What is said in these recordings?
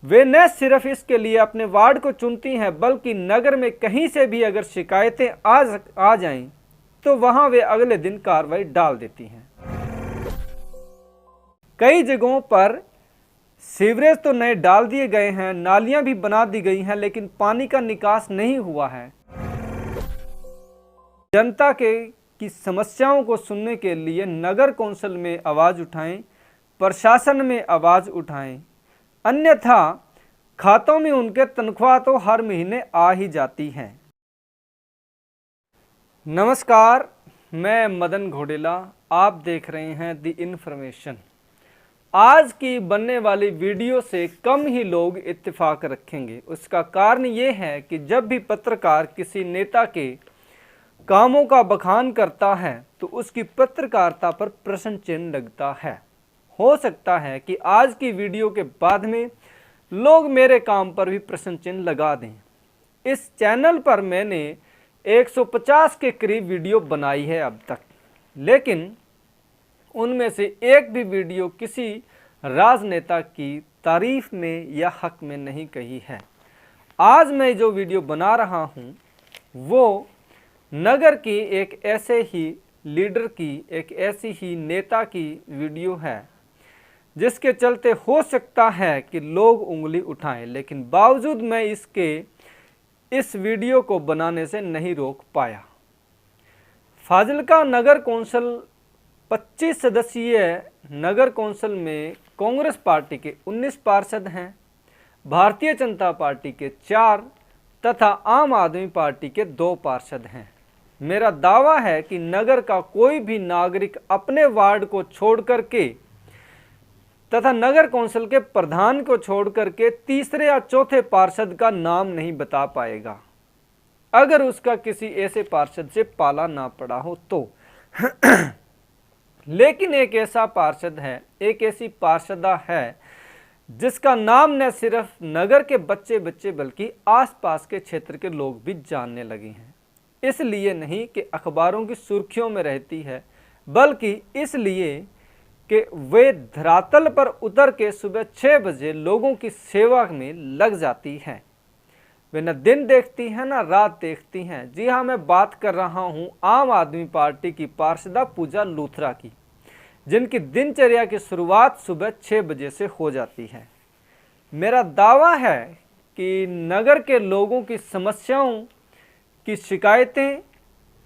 वे न सिर्फ इसके लिए अपने वार्ड को चुनती हैं बल्कि नगर में कहीं से भी अगर शिकायतें आ जाएं तो वहां वे अगले दिन कार्रवाई डाल देती हैं। कई जगहों पर सीवरेज तो नए डाल दिए गए हैं, नालियां भी बना दी गई हैं, लेकिन पानी का निकास नहीं हुआ है। जनता की समस्याओं को सुनने के लिए नगर कौंसिल में आवाज़ उठाएं, प्रशासन में आवाज़ उठाएं, अन्यथा खातों में उनके तनख्वाह तो हर महीने आ ही जाती हैं। नमस्कार, मैं मदन घोडेला, आप देख रहे हैं द इन्फॉर्मेशन। आज की बनने वाली वीडियो से कम ही लोग इत्तेफाक रखेंगे। उसका कारण ये है कि जब भी पत्रकार किसी नेता के कामों का बखान करता है तो उसकी पत्रकारिता पर प्रश्न चिन्ह लगता है। हो सकता है कि आज की वीडियो के बाद में लोग मेरे काम पर भी प्रश्न चिन्ह लगा दें। इस चैनल पर मैंने 150 के करीब वीडियो बनाई है अब तक, लेकिन उनमें से एक भी वीडियो किसी राजनेता की तारीफ में या हक में नहीं कही है। आज मैं जो वीडियो बना रहा हूं वो नगर की एक ऐसे ही लीडर की, एक ऐसी ही नेता की वीडियो है जिसके चलते हो सकता है कि लोग उंगली उठाएं, लेकिन बावजूद मैं इस वीडियो को बनाने से नहीं रोक पाया। फाजिल्का नगर कौंसिल 25 सदस्यीय नगर कौंसिल में कांग्रेस पार्टी के 19 पार्षद हैं, भारतीय जनता पार्टी के 4 तथा आम आदमी पार्टी के 2 पार्षद हैं। मेरा दावा है कि नगर का कोई भी नागरिक अपने वार्ड को छोड़ करके तथा नगर कौंसिल के प्रधान को छोड़ करके तीसरे या चौथे पार्षद का नाम नहीं बता पाएगा, अगर उसका किसी ऐसे पार्षद से पाला ना पड़ा हो तो। लेकिन एक ऐसा पार्षद है, एक ऐसी पार्षदा है जिसका नाम न सिर्फ नगर के बच्चे बल्कि आसपास के क्षेत्र के लोग भी जानने लगे हैं। इसलिए नहीं कि अखबारों की सुर्खियों में रहती है, बल्कि इसलिए कि वे धरातल पर उतर के सुबह 6 बजे लोगों की सेवा में लग जाती हैं। वे न दिन देखती हैं न रात देखती हैं। जी हाँ, मैं बात कर रहा हूँ आम आदमी पार्टी की पार्षदा पूजा लूथरा की, जिनकी दिनचर्या की शुरुआत सुबह 6 बजे से हो जाती है। मेरा दावा है कि नगर के लोगों की समस्याओं की शिकायतें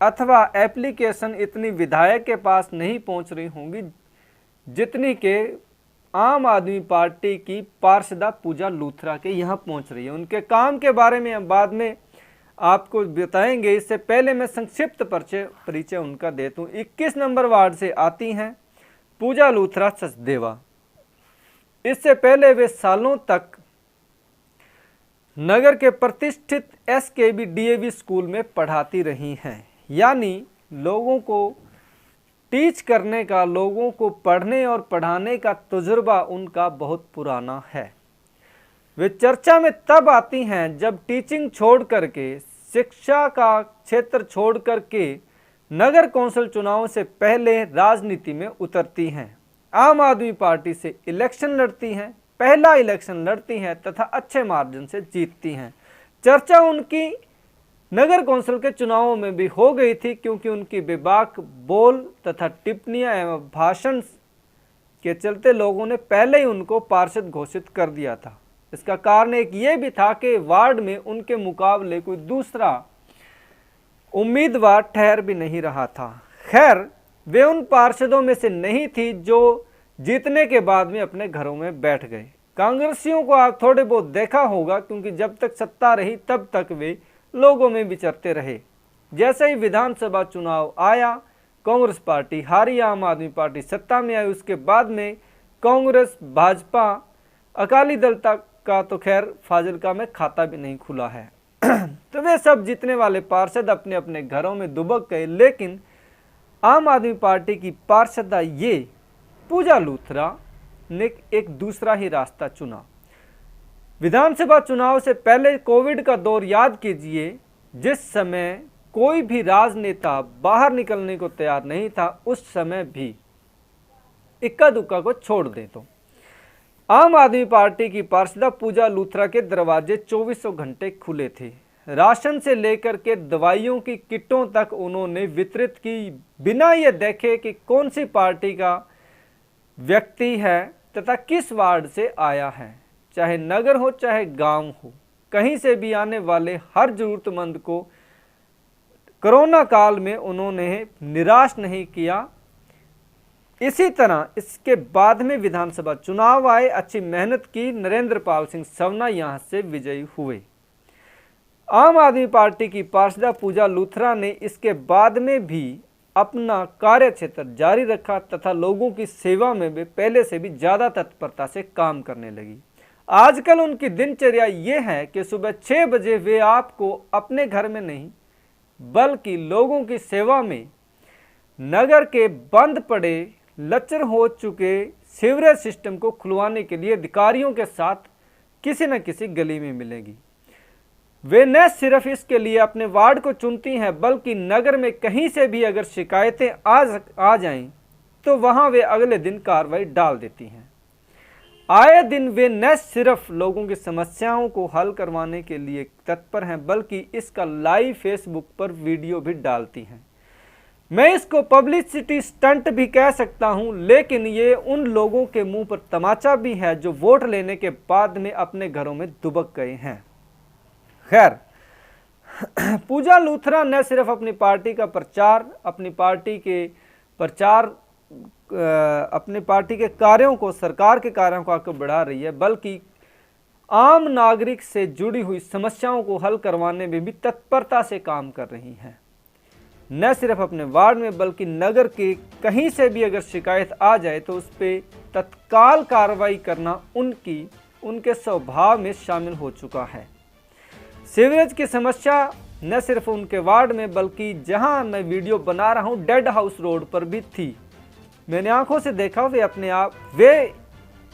अथवा एप्लीकेशन इतनी विधायक के पास नहीं पहुंच रही होंगी जितनी के आम आदमी पार्टी की पार्षदा पूजा लूथरा के यहाँ पहुंच रही है। उनके काम के बारे में हम बाद में आपको बताएंगे। इससे पहले मैं संक्षिप्त परिचय उनका देता हूँ। 21 नंबर वार्ड से आती हैं पूजा लूथरा सचदेवा। इससे पहले वे सालों तक नगर के प्रतिष्ठित SKB DAV स्कूल में पढ़ाती रही हैं, यानी लोगों को टीच करने का, लोगों को पढ़ने और पढ़ाने का तजुर्बा उनका बहुत पुराना है। वे चर्चा में तब आती हैं जब टीचिंग छोड़ करके, शिक्षा का क्षेत्र छोड़ करके नगर कौंसिल चुनाव से पहले राजनीति में उतरती हैं। आम आदमी पार्टी से इलेक्शन लड़ती हैं, पहला इलेक्शन लड़ती हैं तथा अच्छे मार्जिन से जीतती हैं। चर्चा उनकी नगर कौंसिल के चुनावों में भी हो गई थी, क्योंकि उनकी बेबाक बोल तथा टिप्पणियां एवं भाषण के चलते लोगों ने पहले ही उनको पार्षद घोषित कर दिया था। इसका कारण एक ये भी था कि वार्ड में उनके मुकाबले कोई दूसरा उम्मीदवार ठहर भी नहीं रहा था। खैर, वे उन पार्षदों में से नहीं थी जो जीतने के बाद में अपने घरों में बैठ गए। कांग्रेसियों को आप थोड़े बहुत देखा होगा, क्योंकि जब तक सत्ता रही तब तक वे लोगों में विचरते रहे। जैसे ही विधानसभा चुनाव आया, कांग्रेस पार्टी हारी, आम आदमी पार्टी सत्ता में आई। उसके बाद में कांग्रेस, भाजपा, अकाली दल तक का तो खैर फाजिल्का में खाता भी नहीं खुला है। तो वे सब जीतने वाले पार्षद अपने अपने घरों में दुबक गए। लेकिन आम आदमी पार्टी की पार्षदा ये पूजा लूथरा ने एक दूसरा ही रास्ता चुना। विधानसभा चुनाव से पहले कोविड का दौर याद कीजिए, जिस समय कोई भी राजनेता बाहर निकलने को तैयार नहीं था, उस समय भी इक्का दुक्का को छोड़ दे तो आम आदमी पार्टी की पार्षदा पूजा लूथरा के दरवाजे 24 घंटे खुले थे। राशन से लेकर के दवाइयों की किटों तक उन्होंने वितरित की, बिना ये देखे कि कौन सी पार्टी का व्यक्ति है तथा किस वार्ड से आया है। चाहे नगर हो चाहे गांव हो, कहीं से भी आने वाले हर जरूरतमंद को कोरोना काल में उन्होंने निराश नहीं किया। इसी तरह इसके बाद में विधानसभा चुनाव आए, अच्छी मेहनत की, नरेंद्र पाल सिंह सवना यहां से विजयी हुए। आम आदमी पार्टी की पार्षदा पूजा लूथरा ने इसके बाद में भी अपना कार्य क्षेत्र जारी रखा तथा लोगों की सेवा में वे पहले से भी ज़्यादा तत्परता से काम करने लगी। आजकल उनकी दिनचर्या ये है कि सुबह 6 बजे वे आपको अपने घर में नहीं बल्कि लोगों की सेवा में नगर के बंद पड़े लचर हो चुके सीवरेज सिस्टम को खुलवाने के लिए अधिकारियों के साथ किसी न किसी गली में मिलेगी। वे न सिर्फ इसके लिए अपने वार्ड को चुनती हैं बल्कि नगर में कहीं से भी अगर शिकायतें आ जाएं तो वहां वे अगले दिन कार्रवाई डाल देती हैं। आए दिन वे न सिर्फ लोगों की समस्याओं को हल करवाने के लिए तत्पर हैं बल्कि इसका लाइव फेसबुक पर वीडियो भी डालती हैं। मैं इसको पब्लिसिटी स्टंट भी कह सकता हूं, लेकिन ये उन लोगों के मुंह पर तमाचा भी है जो वोट लेने के बाद में अपने घरों में दुबक गए हैं। खैर, पूजा लूथरा न सिर्फ अपनी पार्टी का प्रचार, अपनी पार्टी के कार्यों को, सरकार के कार्यों को आगे बढ़ा रही है, बल्कि आम नागरिक से जुड़ी हुई समस्याओं को हल करवाने में भी तत्परता से काम कर रही हैं। न सिर्फ अपने वार्ड में बल्कि नगर के कहीं से भी अगर शिकायत आ जाए तो उस पर तत्काल कार्रवाई करना उनके स्वभाव में शामिल हो चुका है। सीवरेज की समस्या न सिर्फ उनके वार्ड में बल्कि जहां मैं वीडियो बना रहा हूं डेड हाउस रोड पर भी थी। मैंने आंखों से देखा, वे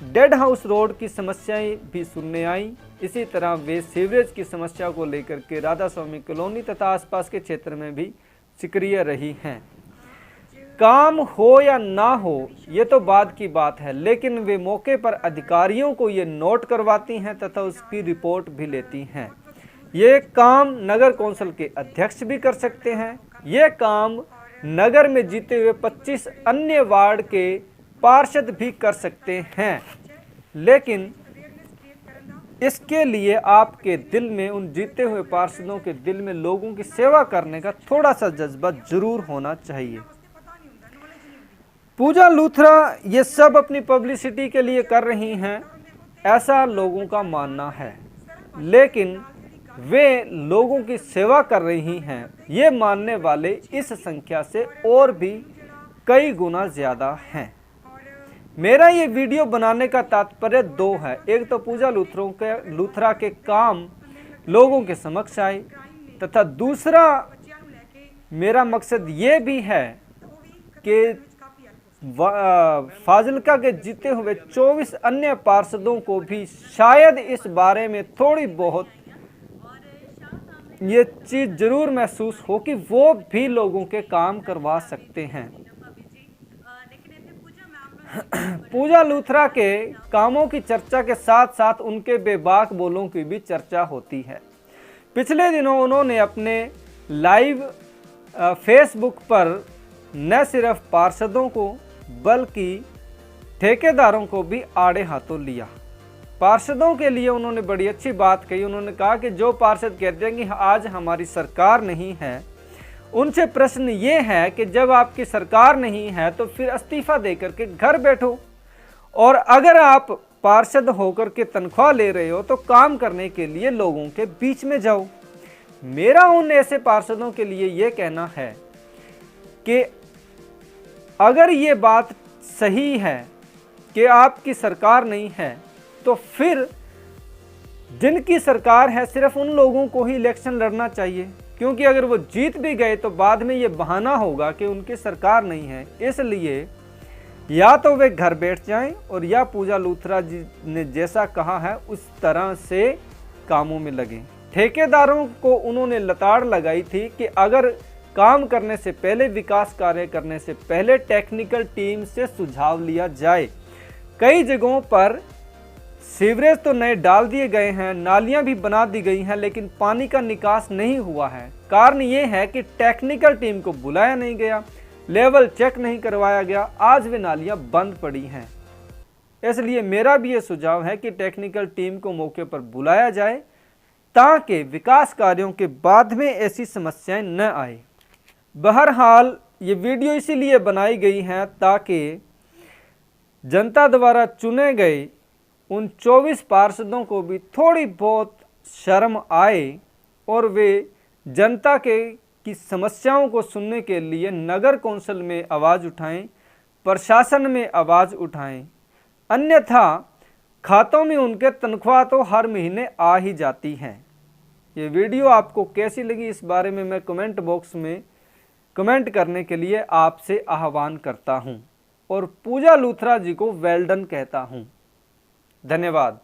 डेड हाउस रोड की समस्याएं भी सुनने आई। इसी तरह वे सीवरेज की समस्या को लेकर के राधा स्वामी कॉलोनी तथा आसपास के क्षेत्र में भी सक्रिय रही हैं। काम हो या ना हो ये तो बाद की बात है, लेकिन वे मौके पर अधिकारियों को ये नोट करवाती हैं तथा उसकी रिपोर्ट भी लेती हैं। ये काम नगर कौंसिल के अध्यक्ष भी कर सकते हैं। ये काम नगर में जीते हुए 25 अन्य वार्ड के पार्षद भी कर सकते हैं, लेकिन इसके लिए आपके दिल में, उन जीते हुए पार्षदों के दिल में लोगों की सेवा करने का थोड़ा सा जज्बा जरूर होना चाहिए। पूजा लूथरा ये सब अपनी पब्लिसिटी के लिए कर रही हैं, ऐसा लोगों का मानना है, लेकिन वे लोगों की सेवा कर रही हैं ये मानने वाले इस संख्या से और भी कई गुना ज़्यादा हैं। मेरा ये वीडियो बनाने का तात्पर्य 2 है। एक तो पूजा लूथरा के काम लोगों के समक्ष आए तथा दूसरा मेरा मकसद ये भी है कि फाजिल्का के जीते हुए 24 अन्य पार्षदों को भी शायद इस बारे में थोड़ी बहुत ये चीज़ जरूर महसूस हो कि वो भी लोगों के काम करवा सकते हैं। पूजा लूथरा के कामों की चर्चा के साथ साथ उनके बेबाक बोलों की भी चर्चा होती है। पिछले दिनों उन्होंने अपने लाइव फेसबुक पर न सिर्फ पार्षदों को बल्कि ठेकेदारों को भी आड़े हाथों लिया। पार्षदों के लिए उन्होंने बड़ी अच्छी बात कही। उन्होंने कहा कि जो पार्षद कहते हैं कि आज हमारी सरकार नहीं है, उनसे प्रश्न ये है कि जब आपकी सरकार नहीं है तो फिर इस्तीफा देकर के घर बैठो, और अगर आप पार्षद होकर के तनख्वाह ले रहे हो तो काम करने के लिए लोगों के बीच में जाओ। मेरा उन ऐसे पार्षदों के लिए ये कहना है कि अगर ये बात सही है कि आपकी सरकार नहीं है तो फिर जिनकी सरकार है सिर्फ उन लोगों को ही इलेक्शन लड़ना चाहिए, क्योंकि अगर वो जीत भी गए तो बाद में ये बहाना होगा कि उनकी सरकार नहीं है। इसलिए या तो वे घर बैठ जाएं और या पूजा लूथरा जी ने जैसा कहा है उस तरह से कामों में लगें। ठेकेदारों को उन्होंने लताड़ लगाई थी कि अगर काम करने से पहले, विकास कार्य करने से पहले टेक्निकल टीम से सुझाव लिया जाए। कई जगहों पर सीवरेज तो नए डाल दिए गए हैं, नालियां भी बना दी गई हैं, लेकिन पानी का निकास नहीं हुआ है। कारण ये है कि टेक्निकल टीम को बुलाया नहीं गया, लेवल चेक नहीं करवाया गया, आज वे नालियां बंद पड़ी हैं। इसलिए मेरा भी ये सुझाव है कि टेक्निकल टीम को मौके पर बुलाया जाए ताकि विकास कार्यों के बाद में ऐसी समस्याएं न आए। बहरहाल ये वीडियो इसीलिए बनाई गई है ताकि जनता द्वारा चुने गए उन 24 पार्षदों को भी थोड़ी बहुत शर्म आए और वे जनता की समस्याओं को सुनने के लिए नगर कौंसिल में आवाज़ उठाएं, प्रशासन में आवाज़ उठाएं। अन्यथा खातों में उनके तनख्वाह तो हर महीने आ ही जाती हैं। ये वीडियो आपको कैसी लगी इस बारे में मैं कमेंट बॉक्स में कमेंट करने के लिए आपसे आह्वान करता हूं और पूजा लूथरा जी को वेल डन कहता हूं। धन्यवाद।